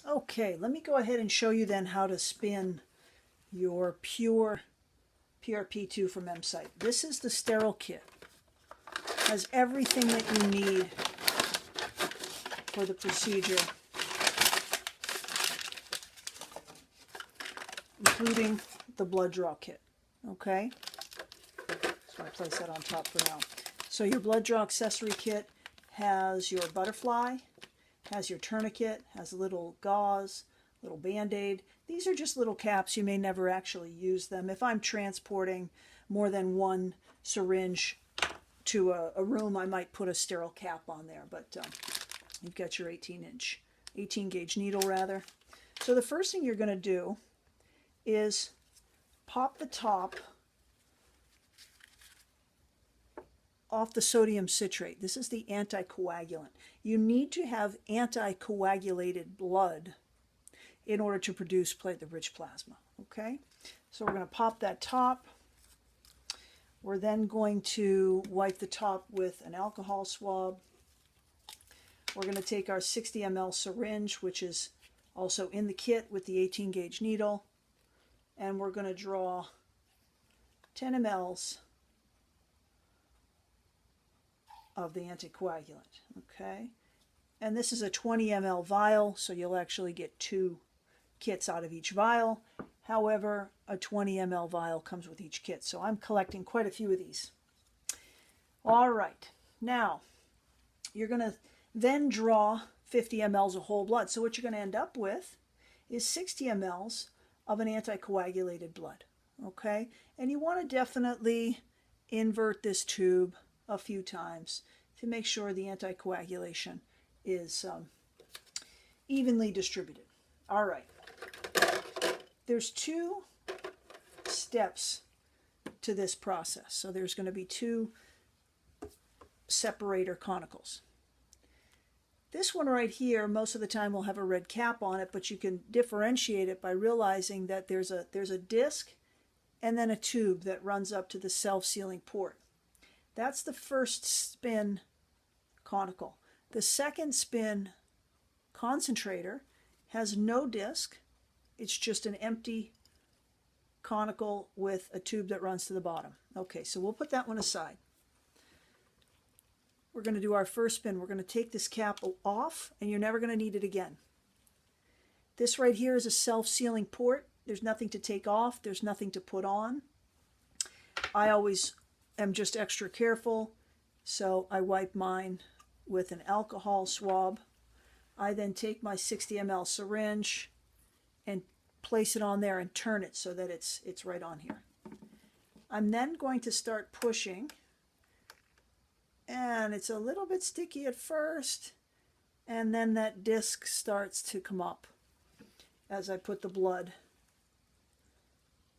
Okay, let me go ahead and show you then how to spin your pure PRP2 from Emcyte. This is the sterile kit. It has everything that you need for the procedure, including the blood draw kit. Okay? So I place that on top for now. So your blood draw accessory kit has your butterfly, has your tourniquet, has a little gauze, little band-aid. These are just little caps. You may never actually use them. If I'm transporting more than one syringe to a room, I might put a sterile cap on there, but you've got your 18 gauge needle rather. So the first thing you're going to do is pop the top off the sodium citrate. This is the anticoagulant. You need to have anticoagulated blood in order to produce platelet-rich plasma. Okay, so we're going to pop that top. We're then going to wipe the top with an alcohol swab. We're going to take our 60 ml syringe, which is also in the kit with the 18 gauge needle, and we're going to draw 10 mLs of the anticoagulant. Okay, and this is a 20 ml vial, so you'll actually get 2 kits out of each vial. However, a 20 ml vial comes with each kit, so I'm collecting quite a few of these. All right, now you're going to then draw 50 mLs of whole blood. So what you're going to end up with is 60 mLs of an anticoagulated blood. Okay, and you want to definitely invert this tube a few times to make sure the anticoagulation is evenly distributed. All right. There's 2 steps to this process. So there's going to be 2 separator conicals. This one right here, most of the time will have a red cap on it, but you can differentiate it by realizing that there's a disc and then a tube that runs up to the self-sealing port. That's the first spin conical. The second spin concentrator has no disc. It's just an empty conical with a tube that runs to the bottom. Okay, so we'll put that one aside. We're going to do our first spin. We're going to take this cap off, and you're never going to need it again. This right here is a self-sealing port. There's nothing to take off. There's nothing to put on. I always am just extra careful, so I wipe mine with an alcohol swab. I then take my 60 ml syringe and place it on there and turn it so that it's right on here. I'm then going to start pushing, and it's a little bit sticky at first, and then that disc starts to come up as I put the blood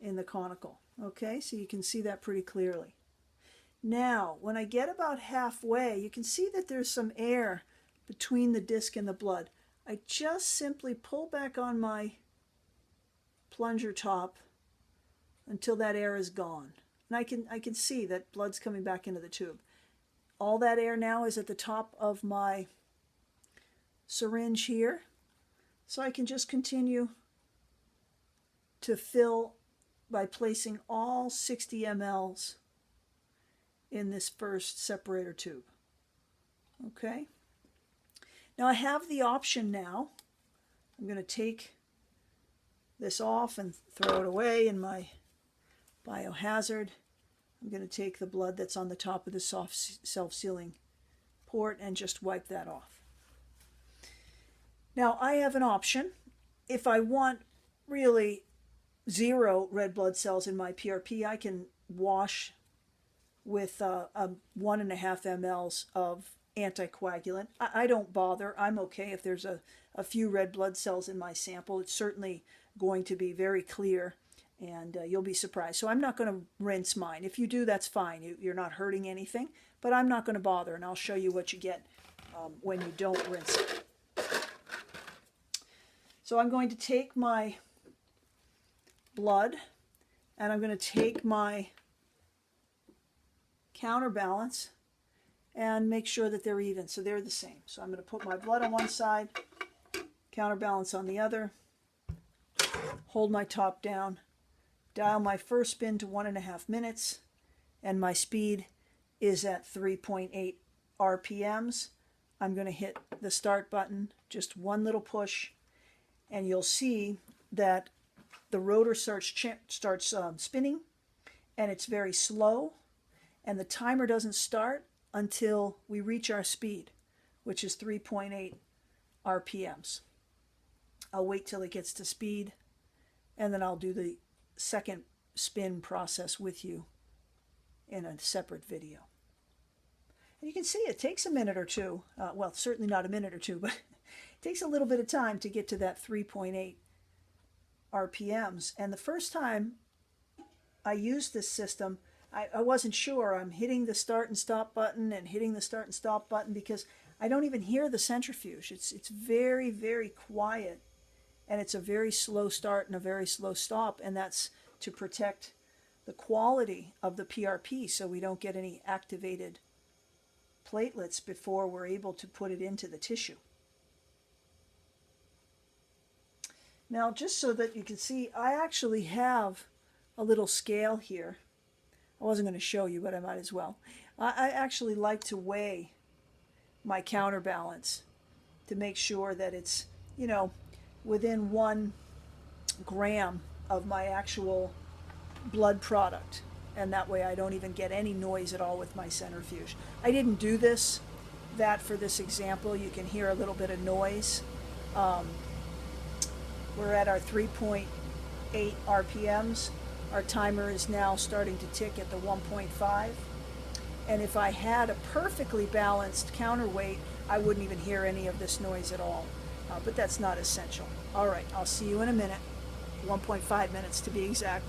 in the conical. Okay, so you can see that pretty clearly. Now, when I get about halfway, you can see that there's some air between the disc and the blood. I just simply pull back on my plunger top until that air is gone. And I can see that blood's coming back into the tube. All that air now is at the top of my syringe here. So I can just continue to fill by placing all 60 mLs in this first separator tube. Okay. Now I have the option now. I'm going to take this off and throw it away in my biohazard. I'm going to take the blood that's on the top of the soft self-sealing port and just wipe that off. Now I have an option. If I want really 0 red blood cells in my PRP, I can wash with 1.5 mLs of anticoagulant. I don't bother. I'm okay if there's a few red blood cells in my sample. It's certainly going to be very clear, and you'll be surprised. So I'm not going to rinse mine. If you do, that's fine. You're not hurting anything, but I'm not going to bother, and I'll show you what you get when you don't rinse it. So I'm going to take my blood, and I'm going to take my counterbalance and make sure that they're even, so they're the same. So I'm going to put my blood on one side, counterbalance on the other, hold my top down, dial my first spin to 1.5 minutes, and my speed is at 3.8 RPMs. I'm going to hit the start button, just one little push, and you'll see that the rotor starts spinning, and it's very slow, and the timer doesn't start until we reach our speed, which is 3.8 RPMs. I'll wait till it gets to speed, and then I'll do the second spin process with you in a separate video. And you can see it takes a minute or two. Well, certainly not a minute or two, but it takes a little bit of time to get to that 3.8 RPMs. And the first time I used this system, I wasn't sure. I'm hitting the start and stop button and hitting the start and stop button because I don't even hear the centrifuge. It's very, very quiet, and it's a very slow start and a very slow stop, and that's to protect the quality of the PRP so we don't get any activated platelets before we're able to put it into the tissue. Now, just so that you can see, I actually have a little scale here. I wasn't going to show you, but I might as well. I actually like to weigh my counterbalance to make sure that it's, you know, within 1 gram of my actual blood product, and that way I don't even get any noise at all with my centrifuge. I didn't do that for this example. You can hear a little bit of noise. We're at our 3.8 RPMs. Our timer is now starting to tick at the 1.5. And if I had a perfectly balanced counterweight, I wouldn't even hear any of this noise at all. But that's not essential. All right, I'll see you in a minute. 1.5 minutes to be exact.